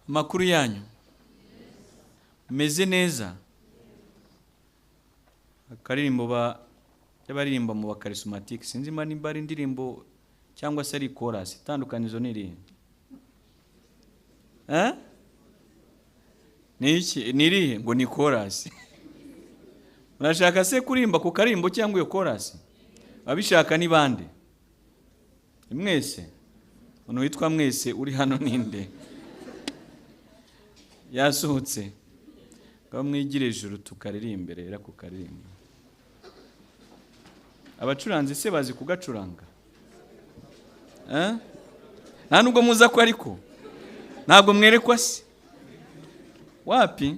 Makuru yanyu meze neza. Akaririmbo y'abaririmba mu bakarismatique sinzi nimba ari indirimbo cyangwa se ari chorus. Itandukanizo niri nirihe ngo ni chorus. Murashaka se kurimba ku karimbo cyangwa iyo chorus? Abishaka ni bande? Mwese. Uno witwa mwese uri hano ninde? Yasohotse. Bamwigire ijuru tukaririmbere era ku karirimbo. Abacuranzi se bazi kugacuranga? Nta nubwo muza ko ariko ntabwo mwerekwa se. Wapi?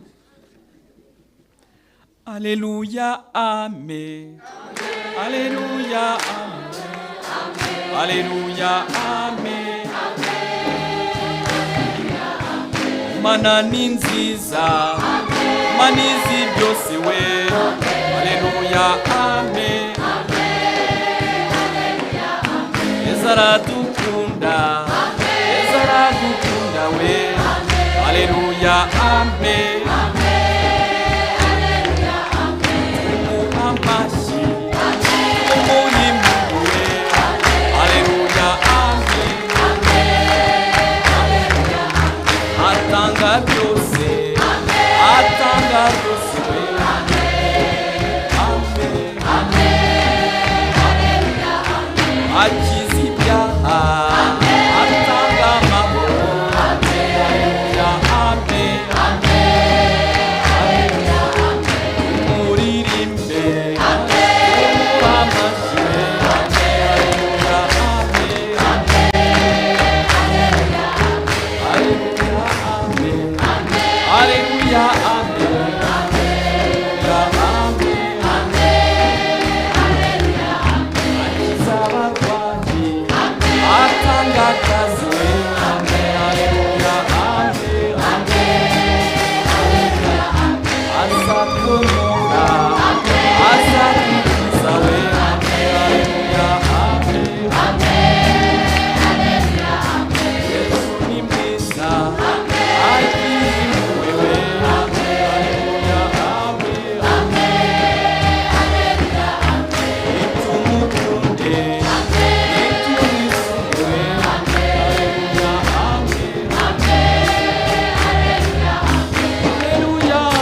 Alleluia, amen. Alleluia, amen. Alleluia, amen. Mana ni nziza, Mana izi byose we. Alleluia, amen. Ezaradukunda, ezaradukunda we. Alleluia, amen. Amashi, umuhimbu we. Alleluia, amen. Atanga byose, atanga byose we. Akiza ibyaha, atanga amahoro. Alleluia, amen. Muririmbe, amashyi. Alleluia, amen. Alleluia, amen.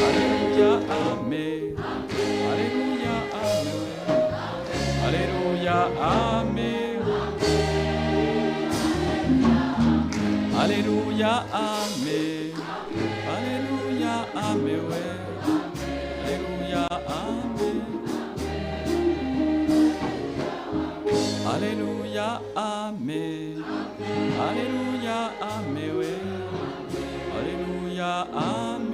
Alleluia, amen. Alleluia, amen. Alleluia, amen. Alleluia, amen. Alleluia, amen. Alleluia, amen. Alleluia, amen.